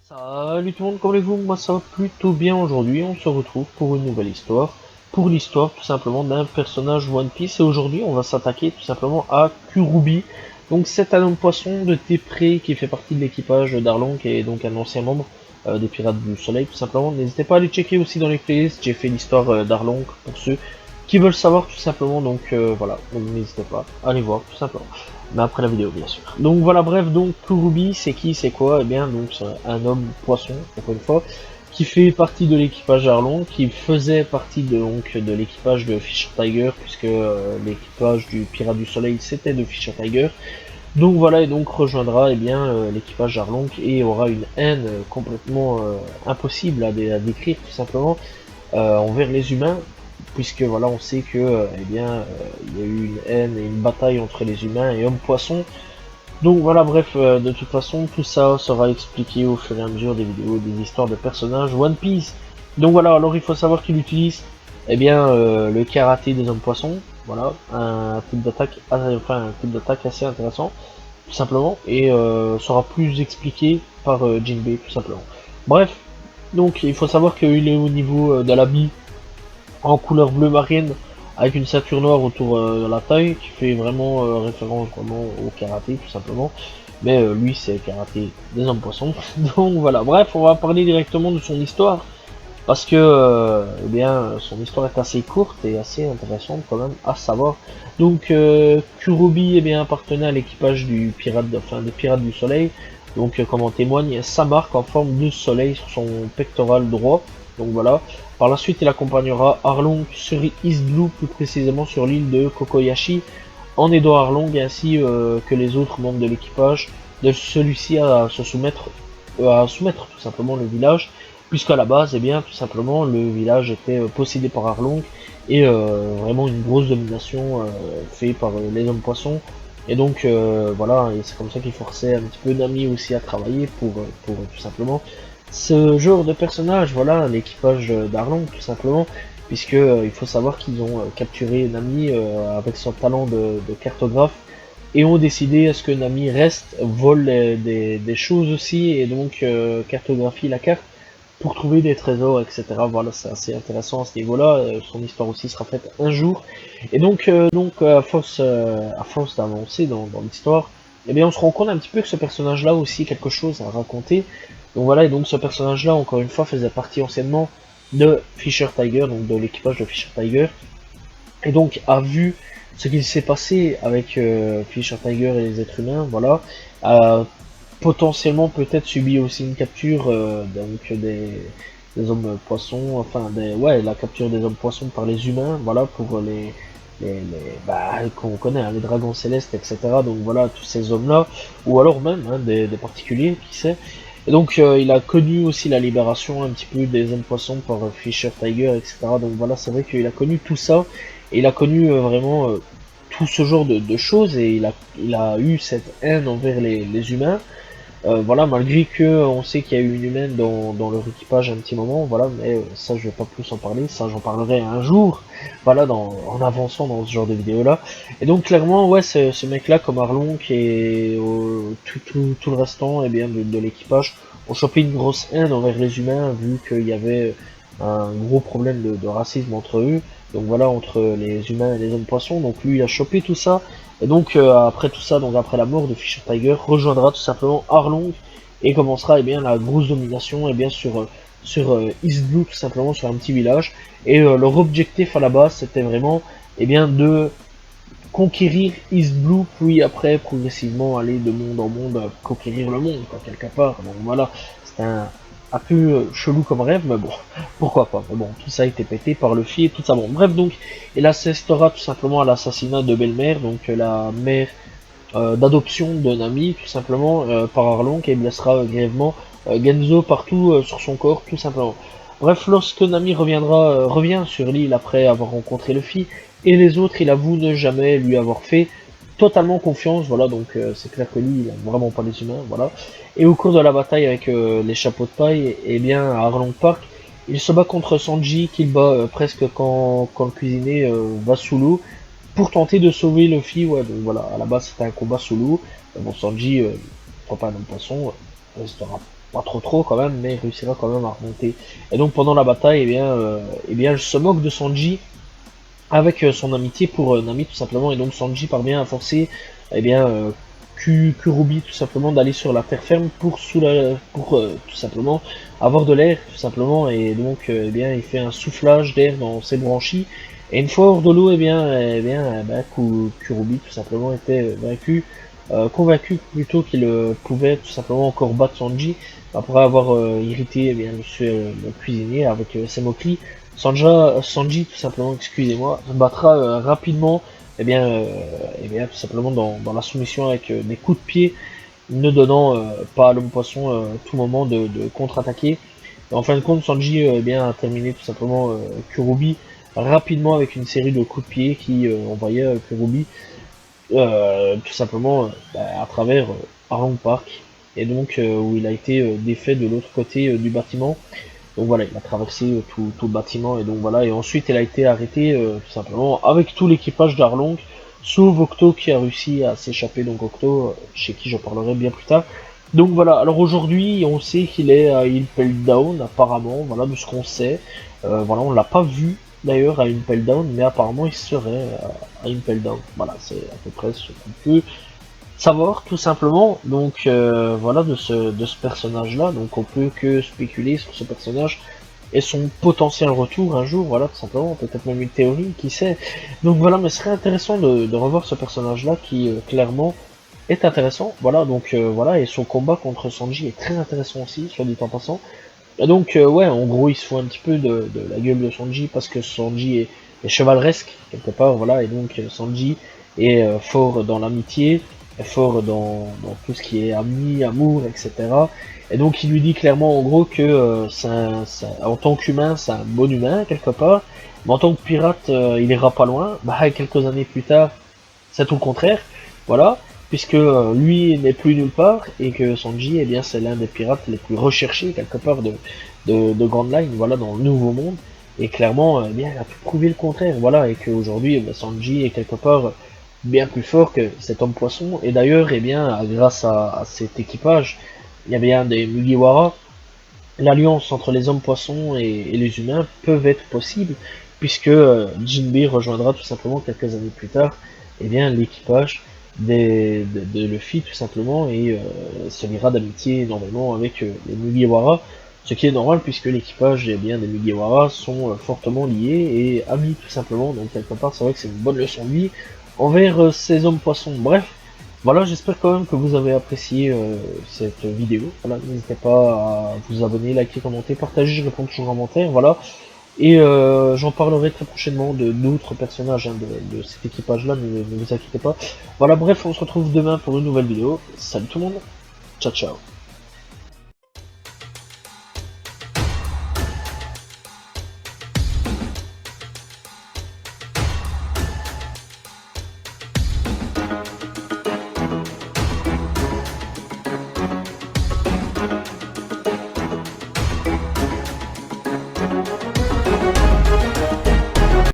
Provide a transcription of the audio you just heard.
Salut tout le monde, comment allez-vous? Moi ça va plutôt bien aujourd'hui, on se retrouve pour une nouvelle histoire. Pour l'histoire tout simplement d'un personnage One Piece et aujourd'hui on va s'attaquer tout simplement à Kurubi. Donc c'est un homme poisson de Tepré qui fait partie de l'équipage d'Arlong qui est donc un ancien membre des Pirates du Soleil tout simplement. N'hésitez pas à aller checker aussi dans les playlists, j'ai fait l'histoire d'Arlong pour ceux qui veulent savoir tout simplement, donc voilà, donc n'hésitez pas à aller voir tout simplement. Mais après la vidéo bien sûr. Donc voilà, bref, donc Kurubi c'est qui, c'est quoi? Eh bien donc c'est un homme poisson, encore une fois, qui fait partie de l'équipage Arlong, qui faisait partie donc de l'équipage de Fisher Tiger, puisque l'équipage du Pirate du Soleil c'était de Fisher Tiger. Donc voilà, et donc rejoindra eh bien l'équipage Arlong et aura une haine complètement impossible à décrire tout simplement envers les humains, puisque voilà, on sait que eh bien il y a eu une haine et une bataille entre les humains et hommes poissons. Donc voilà, bref, de toute façon, tout ça sera expliqué au fur et à mesure des vidéos, des histoires de personnages One Piece. Donc voilà, alors il faut savoir qu'il utilise eh bien le karaté des hommes poissons, voilà, un type d'attaque, enfin un type d'attaque assez intéressant, tout simplement, et sera plus expliqué par Jinbei, tout simplement. Bref, donc il faut savoir qu'il est au niveau de l'habit en couleur bleu marine avec une ceinture noire autour de la taille qui fait vraiment référence vraiment au karaté tout simplement. Mais lui c'est karaté des hommes poissons. Donc voilà, bref, on va parler directement de son histoire parce que eh bien son histoire est assez courte et assez intéressante quand même à savoir. Donc Kurobi eh bien appartenait à l'équipage du pirate, enfin des pirates du soleil. Donc comme en témoigne sa marque en forme de soleil sur son pectoral droit. Donc voilà. Par la suite, il accompagnera Arlong sur East Blue, plus précisément sur l'île de Kokoyashi, en aidant Arlong ainsi que les autres membres de l'équipage de celui-ci à soumettre tout simplement le village, puisqu'à la base, eh bien, tout simplement, le village était possédé par Arlong et vraiment une grosse domination faite par les hommes poissons. Et donc voilà, et c'est comme ça qu'il forçait un petit peu Nami aussi à travailler pour tout simplement ce genre de personnage, voilà, l'équipage d'Arlong tout simplement, puisque il faut savoir qu'ils ont capturé Nami avec son talent de cartographe et ont décidé à ce que Nami reste, vole des choses aussi et donc cartographie la carte pour trouver des trésors, etc. Voilà, c'est assez intéressant à ce niveau-là. Son histoire aussi sera faite un jour. Et donc à force d'avancer dans l'histoire, eh bien, on se rend compte un petit peu que ce personnage-là a aussi quelque chose à raconter. Donc voilà, et donc ce personnage-là, encore une fois, faisait partie anciennement de Fisher Tiger, donc de l'équipage de Fisher Tiger, et donc a vu ce qu'il s'est passé avec Fisher Tiger et les êtres humains, voilà, a potentiellement peut-être subi aussi une capture donc des hommes poissons, enfin ouais, la capture des hommes poissons par les humains, voilà, pour bah, qu'on connaît, hein, les dragons célestes, etc. Donc voilà, tous ces hommes-là, ou alors même hein, des particuliers, qui sait. Et donc il a connu aussi la libération un petit peu des hommes poissons par Fisher Tiger, etc. Donc voilà, c'est vrai qu'il a connu tout ça, et il a connu vraiment tout ce genre de choses, et il a eu cette haine envers les humains. Voilà, malgré que on sait qu'il y a eu une humaine dans leur équipage un petit moment, voilà, mais ça je vais pas plus en parler, ça j'en parlerai un jour, voilà, en avançant dans ce genre de vidéo là. Et donc clairement, ouais, ce mec-là comme Arlong et tout le restant, et bien de l'équipage, ont chopé une grosse haine envers les humains vu qu'il y avait un gros problème de racisme entre eux. Donc voilà, entre les humains et les hommes poissons. Donc lui, il a chopé tout ça. Et donc après tout ça, donc après la mort de Fisher Tiger, rejoindra tout simplement Arlong et commencera eh bien la grosse domination eh bien sur East Blue tout simplement, sur un petit village. Et leur objectif à la base c'était vraiment eh bien de conquérir East Blue, puis après progressivement aller de monde en monde conquérir le monde quoi, quelque part. Donc voilà, c'est un peu chelou comme rêve, mais bon, pourquoi pas. Mais bon, tout ça a été pété par le et tout ça. Bon, bref, donc, il assistera tout simplement à l'assassinat de Belle-Mère, donc la mère d'adoption de Nami, tout simplement, par Arlong, et blessera grièvement Genzo partout sur son corps, tout simplement. Bref, lorsque Nami revient sur l'île après avoir rencontré Luffy, et les autres, il avoue ne jamais lui avoir fait totalement confiance, voilà, donc c'est clair que lui, il a vraiment pas les humains, voilà. Et au cours de la bataille avec les chapeaux de paille, et bien à Arlong Park, il se bat contre Sanji, qu'il bat presque quand le cuisinier va sous l'eau, pour tenter de sauver Luffy, ouais, donc voilà, à la base c'était un combat sous l'eau, bon, Sanji, pas un homme poisson, restera pas trop quand même, mais réussira quand même à remonter. Et donc pendant la bataille, eh bien, elle se moque de Sanji avec son amitié pour Nami tout simplement, et donc Sanji parvient à forcer eh bien Kurubi tout simplement d'aller sur la terre ferme pour tout simplement avoir de l'air tout simplement, et donc eh bien il fait un soufflage d'air dans ses branchies, et une fois hors de l'eau, Kurubi tout simplement était convaincu plutôt qu'il pouvait tout simplement encore battre Sanji après avoir irrité le cuisinier avec ses moqueries. Sanji, tout simplement, excusez-moi, se battra rapidement, tout simplement dans la soumission avec des coups de pied, ne donnant pas à l'homme poisson tout moment de contre-attaquer. En fin de compte, Sanji a terminé tout simplement Kurubi rapidement avec une série de coups de pied qui envoyait Kurubi tout simplement à travers Arlong Park, et donc où il a été défait de l'autre côté du bâtiment. Donc voilà, il a traversé tout le bâtiment, et donc voilà, et ensuite il a été arrêté tout simplement avec tout l'équipage d'Arlong, sauf Octo qui a réussi à s'échapper, donc Octo, chez qui je parlerai bien plus tard. Donc voilà, alors aujourd'hui on sait qu'il est à Impel Down apparemment, voilà de ce qu'on sait. Voilà, on l'a pas vu d'ailleurs à Impel Down, mais apparemment il serait à Impel Down. Voilà, c'est à peu près ce qu'on peut savoir tout simplement. Donc voilà de ce personnage là, donc on peut que spéculer sur ce personnage et son potentiel retour un jour, voilà tout simplement, peut-être même une théorie, qui sait. Donc voilà, mais ce serait intéressant de revoir ce personnage là qui clairement est intéressant, voilà, donc voilà, et son combat contre Sanji est très intéressant aussi, soit dit en passant. Et donc ouais, en gros il se fout un petit peu de la gueule de Sanji parce que Sanji est chevaleresque quelque part, voilà, et donc Sanji est fort dans l'amitié, est fort dans tout ce qui est ami, amour, etc. Et donc il lui dit clairement en gros que en tant qu'humain c'est un bon humain quelque part, mais en tant que pirate il ira pas loin. Bah quelques années plus tard c'est tout le contraire, voilà, puisque lui n'est plus nulle part, et que Sanji, eh bien, c'est l'un des pirates les plus recherchés quelque part de Grand Line, voilà, dans le Nouveau Monde, et clairement, eh bien, il a pu prouver le contraire, voilà, et qu'aujourd'hui, eh bien, Sanji est quelque part bien plus fort que cet homme poisson, et d'ailleurs, eh bien, grâce à cet équipage, il y a bien des Mugiwara, l'alliance entre les hommes poissons et les humains peuvent être possible, puisque Jinbei rejoindra tout simplement quelques années plus tard eh bien l'équipage de Luffy tout simplement, et se liera d'amitié énormément avec les Mugiwara, ce qui est normal puisque l'équipage eh bien des Mugiwara sont fortement liés et amis tout simplement, donc quelque part c'est vrai que c'est une bonne leçon de vie envers ces hommes poissons. Bref, voilà, j'espère quand même que vous avez apprécié cette vidéo. Voilà, n'hésitez pas à vous abonner, liker, commenter, partager, je réponds toujours en commentaire, voilà. Et j'en parlerai très prochainement de d'autres personnages hein, de cet équipage-là, ne vous inquiétez pas. Voilà, bref, on se retrouve demain pour une nouvelle vidéo. Salut tout le monde, ciao ciao.